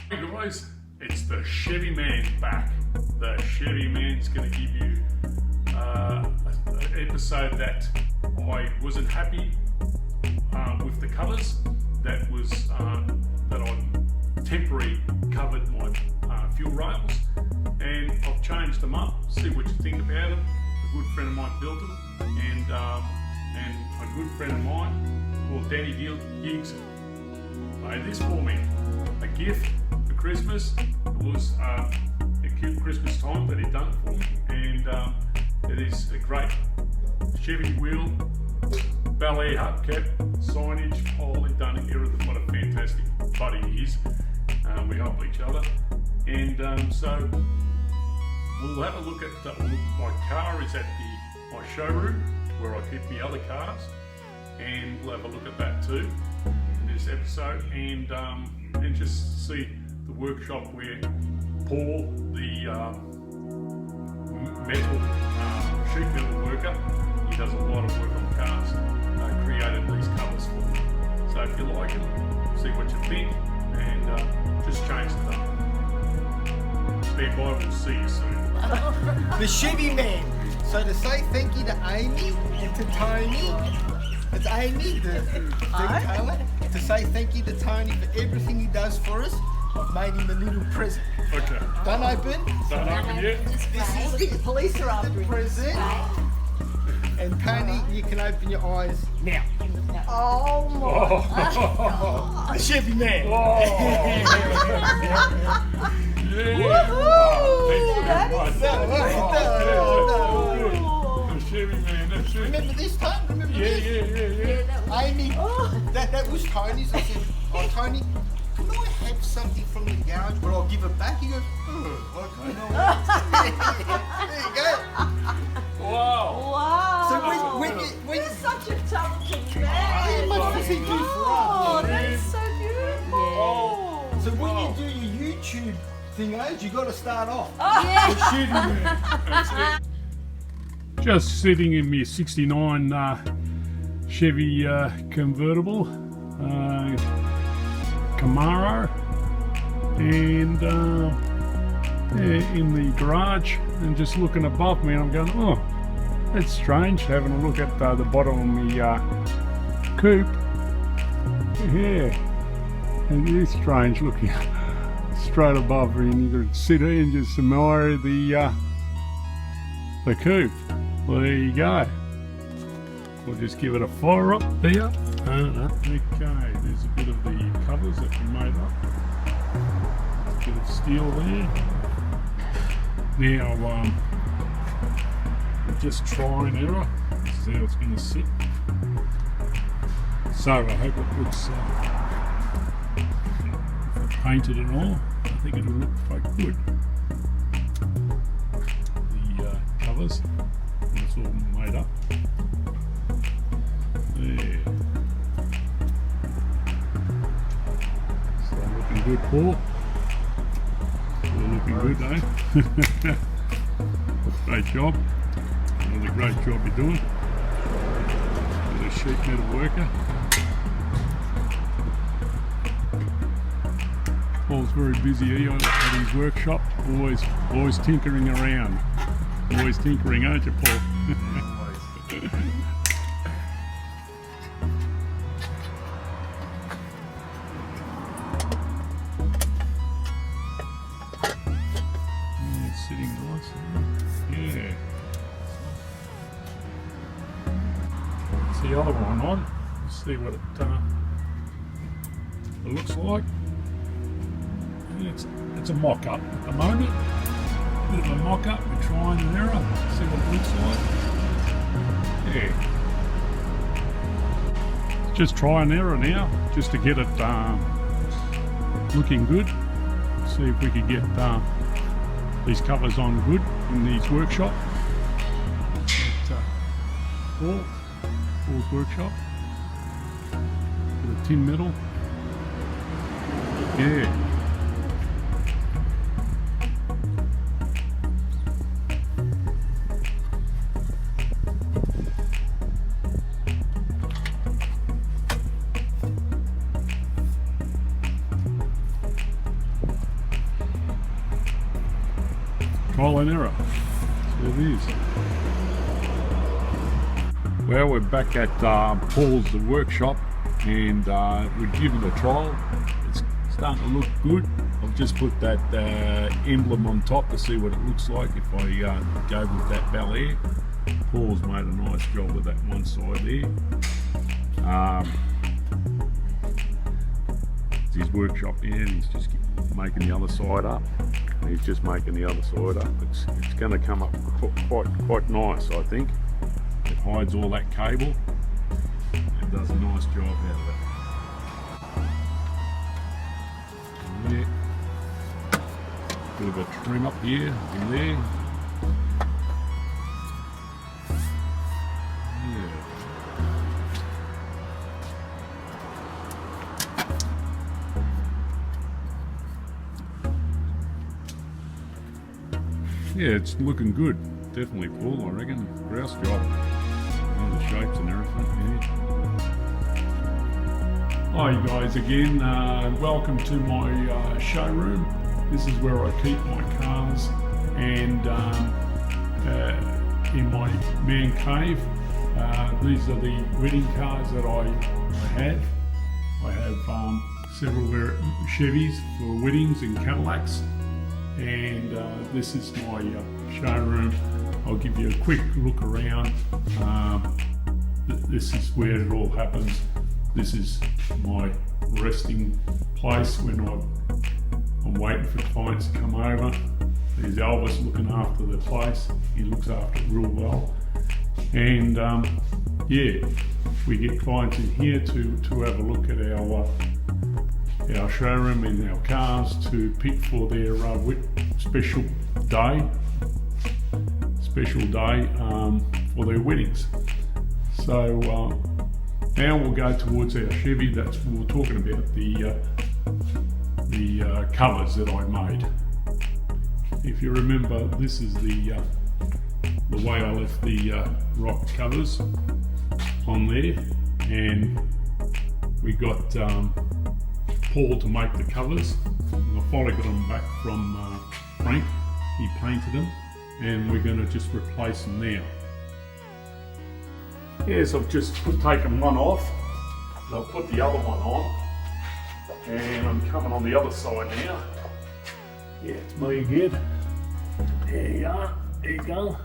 Hey guys, it's the Chevy Man back. The Chevy Man's going to give you an episode that I wasn't happy with the covers. That was that I temporarily covered my fuel rails, and I've changed them up. See what you think about them. A good friend of mine built them, and a good friend of mine called Danny Giggs made this for me. A gift for Christmas. It was a cute Christmas time that he'd done it for me, and it is a great Chevy wheel, Belair hubcap, signage, wholly done everything. What a fantastic buddy he is. We help each other, and so we'll have a look at my car is at my showroom where I keep my other cars, and we'll have a look at that too in this episode, and just see the workshop where Paul, the sheet metal worker, he does a lot of work on cars, created these covers for me. So if you like it, see what you think, and just change it up. Stand by, we'll see you soon. The Chevy Man. So to say thank you to Amy and to Tony, it's Amy, the detailer. To say thank you to Tony for everything he does for us, I've made him a little present. Okay. Don't open. Don't open yet. This is the police are after present. And Tony, you can open your eyes now. Oh my Oh. The Chevy Man. Oh. Yeah. Woohoo! That is so good. The Chevy Man, that's it. Remember this time? Remember this? Yeah. Amy, that was Tony's. I said, oh Tony, can I have something from the garage, but I'll give it back? He goes, okay, no worries. There you go. Wow. Wow. So when You're such a talented man. How much does he do for us? Oh, that's so beautiful. Oh. So when you do your YouTube thingos, you got to start off. Yeah. The Chevy Man. That's it. Just sitting in my 69 Chevy convertible Camaro, and in the garage, and just looking above me, and I'm going, oh, that's strange, having a look at the bottom of my coupe. Yeah, it is strange looking straight above me, and you could sit here and just admire the coupe. Well, there you go. We'll just give it a fire up there. Okay, there's a bit of the covers that we made up. A bit of steel there. Now, we'll just try and error. This is how it's going to sit. So I hope it looks painted and all. I think it'll look quite good. The covers, it's all made up. There. So looking good, Paul. You're looking good, eh? Great job. Another great job you're doing. You're a sheet metal worker. Paul's very busy here at his workshop. Always tinkering around. Always tinkering, aren't you, Paul? Sitting nice. Yeah. It's the other one on. Let's see what it looks like. It's a mock-up at the moment. Bit of a mock-up. We're trying and error. See what it looks like. Yeah. Just try and error now, just to get it looking good. See if we can get these covers on good in these workshop. At Paul's workshop. Bit of tin metal. Yeah. Trial and error. So it is. Well, we're back at Paul's workshop, and we've given it a trial. It's starting to look good. I've just put that emblem on top to see what it looks like if I go with that Belair. Paul's made a nice job with that one side there. It's his workshop here, and he's just making the other side up. He's just making the other side up. It's going to come up quite nice, I think. It hides all that cable and does a nice job out of it. Yeah. Bit of a trim up here and there. Yeah, it's looking good. Definitely Paul, I reckon. Grouse job. All the shapes and everything. Yeah. Hi guys again. Welcome to my showroom. This is where I keep my cars, and in my man cave. These are the wedding cars that I have. I have several Chevys for weddings and Cadillacs. And this is my showroom. I'll give you a quick look around. This is where it all happens. This is my resting place when I'm waiting for clients to come over. There's Elvis looking after the place. He looks after it real well. And yeah, we get clients in here to have a look at our showroom and our cars to pick for their special day for their weddings. So now we'll go towards our Chevy. We were talking about the covers that I made. If you remember, this is the way I left the rock covers on there, and we got Paul to make the covers. I finally got them back from Frank. He painted them, and we're going to just replace them now. Yes, I've just taken one off. I'll put the other one on, and I'm coming on the other side now. Yeah, it's me again. There you are. There you go.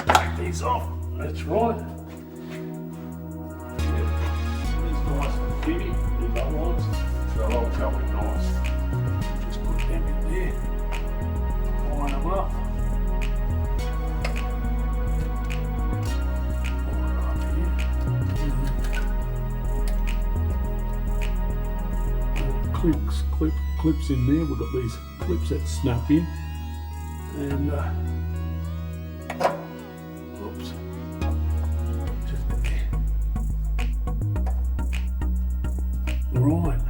Take these off. That's right. Nice and heavy, these other ones, so they'll come in nice. Just put them in there, line them up. Clips in there. We've got these clips that snap in, and oops, just in there. Right,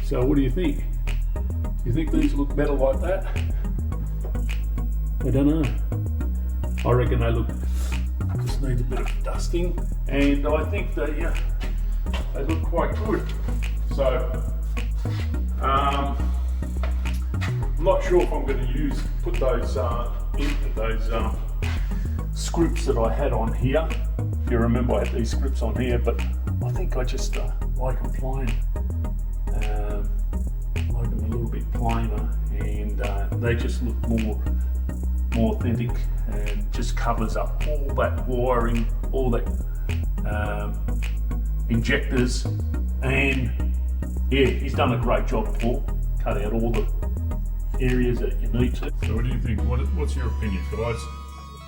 so what do you think? Do you think these look better like that? I don't know. I reckon they just need a bit of dusting, and I think they look quite good. So I'm not sure if I'm going to put those scripts that I had on here. If you remember, I had these scripts on here, but I think I just like them plain. Like them a little bit plainer, and they just look more authentic, and just covers up all that wiring, all that injectors, and yeah, he's done a great job, Paul. Cut out all the areas that you need to. So what do you think? What's your opinion, guys?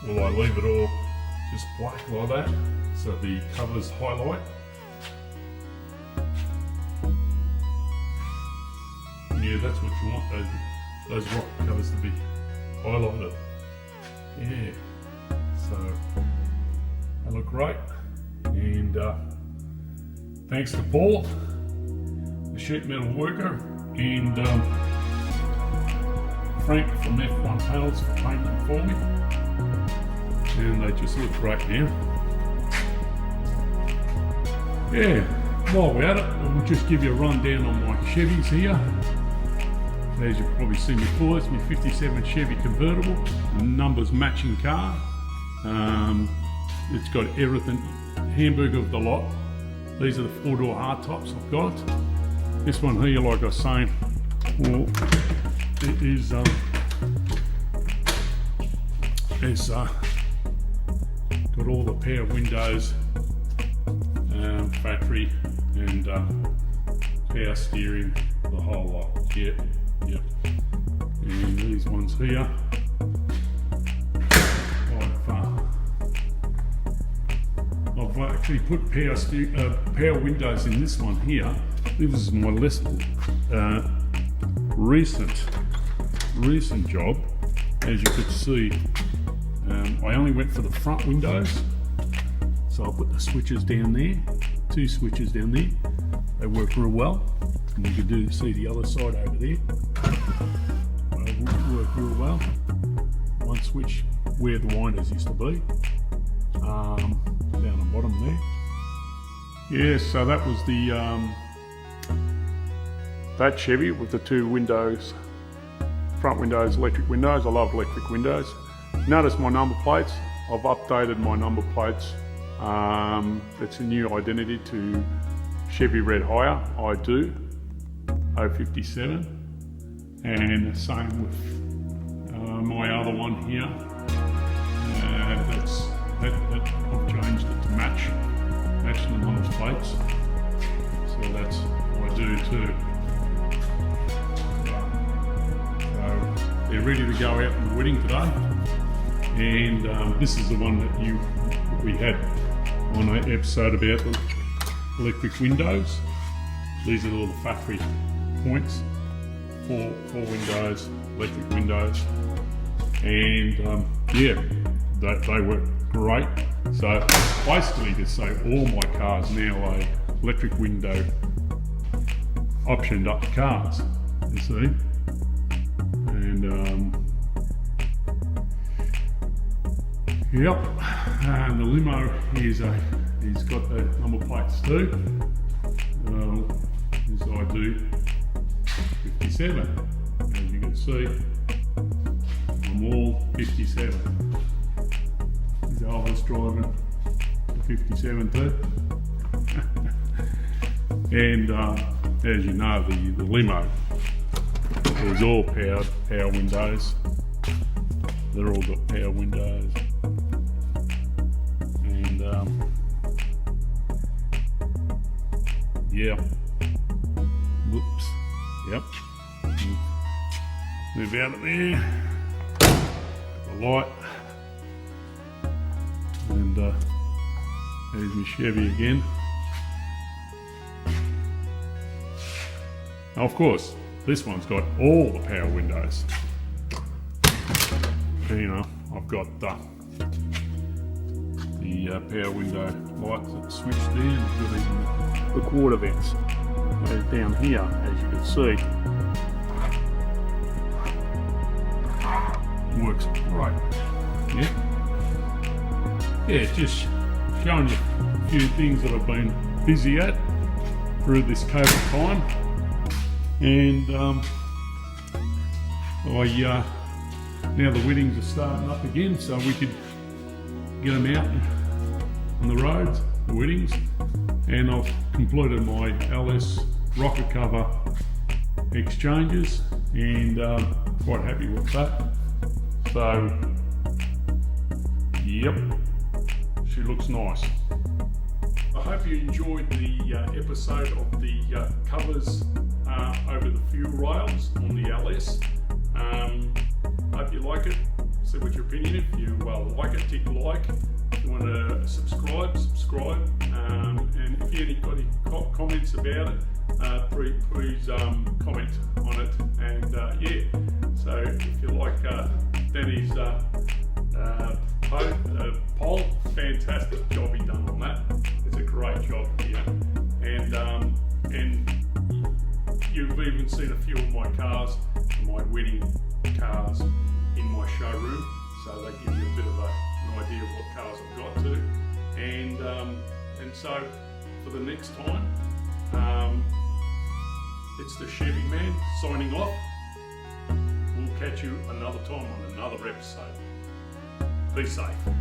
Will I leave it all just black like that, so the covers highlight? Yeah, that's what you want, those rock covers to be highlighted. Yeah, so they look great. And thanks to Paul, the sheet metal worker, and Frank from F1 Panels for painting them for me. And they just look great now. Yeah, while we're at it, we'll just give you a rundown on my Chevys here. As you've probably seen before, it's my 57 Chevy convertible, numbers matching car. It's got everything, hamburger of the lot. These are the 4-door hardtops I've got. This one here, like I was saying, well, it is got all the power windows, factory, and power steering, the whole lot. Yep. And these ones here, I've actually put power windows in this one here. This is my recent job. As you could see, I only went for the front windows, so I'll put the switches down there, 2 switches down there. They work real well, and you can see the other side over there. They work real well. One switch where the winders used to be, down the bottom there. Yeah, so that was the that Chevy with the 2 windows, front windows, electric windows. I love electric windows. Notice my number plates. I've updated my number plates. It's a new identity to Chevy Red Hire. I do 057, and same with my other one here. That I've changed it to match the number plates. So that's what I do too. So they're ready to go out in the wedding today. And this is the one that we had on an episode about the electric windows. These are all the factory points, four windows, electric windows, and yeah, they work great. So basically, to say all my cars now are electric window optioned up cars. You see, and yep, and the limo he's got the number plates too. As I do 57. As you can see, I'm all 57. Is Elvis driving the 57 too? And as you know, the limo is all power windows. They're all got power windows. And yeah. Whoops. Yep. Move out of there. The light. And there's my Chevy again. Now, of course, this one's got all the power windows. You know, I've got the power window lights that switch there. I've got even the quarter vents. Down here, as you can see, works great. Yeah, just showing you a few things that I've been busy at through this COVID time, and now the weddings are starting up again, so we could get them out on the roads, the weddings. And I've completed my LS rocket cover exchanges, and quite happy with that. So, yep, she looks nice. I hope you enjoyed the episode of the covers over the fuel rails on the LS. Hope you like it. See what your opinion. If you like it, tick like. If you want to subscribe. And if you got any comments about it, please comment on it. And yeah, so if you like Danny's poll, fantastic job he done on that. It's a great job here. And you've even seen a few of my cars, my wedding cars, in my showroom. So they give you a bit of an idea of what cars I've got to. And so for the next time, it's the Chevy Man signing off. catch you another time on another episode. Be safe.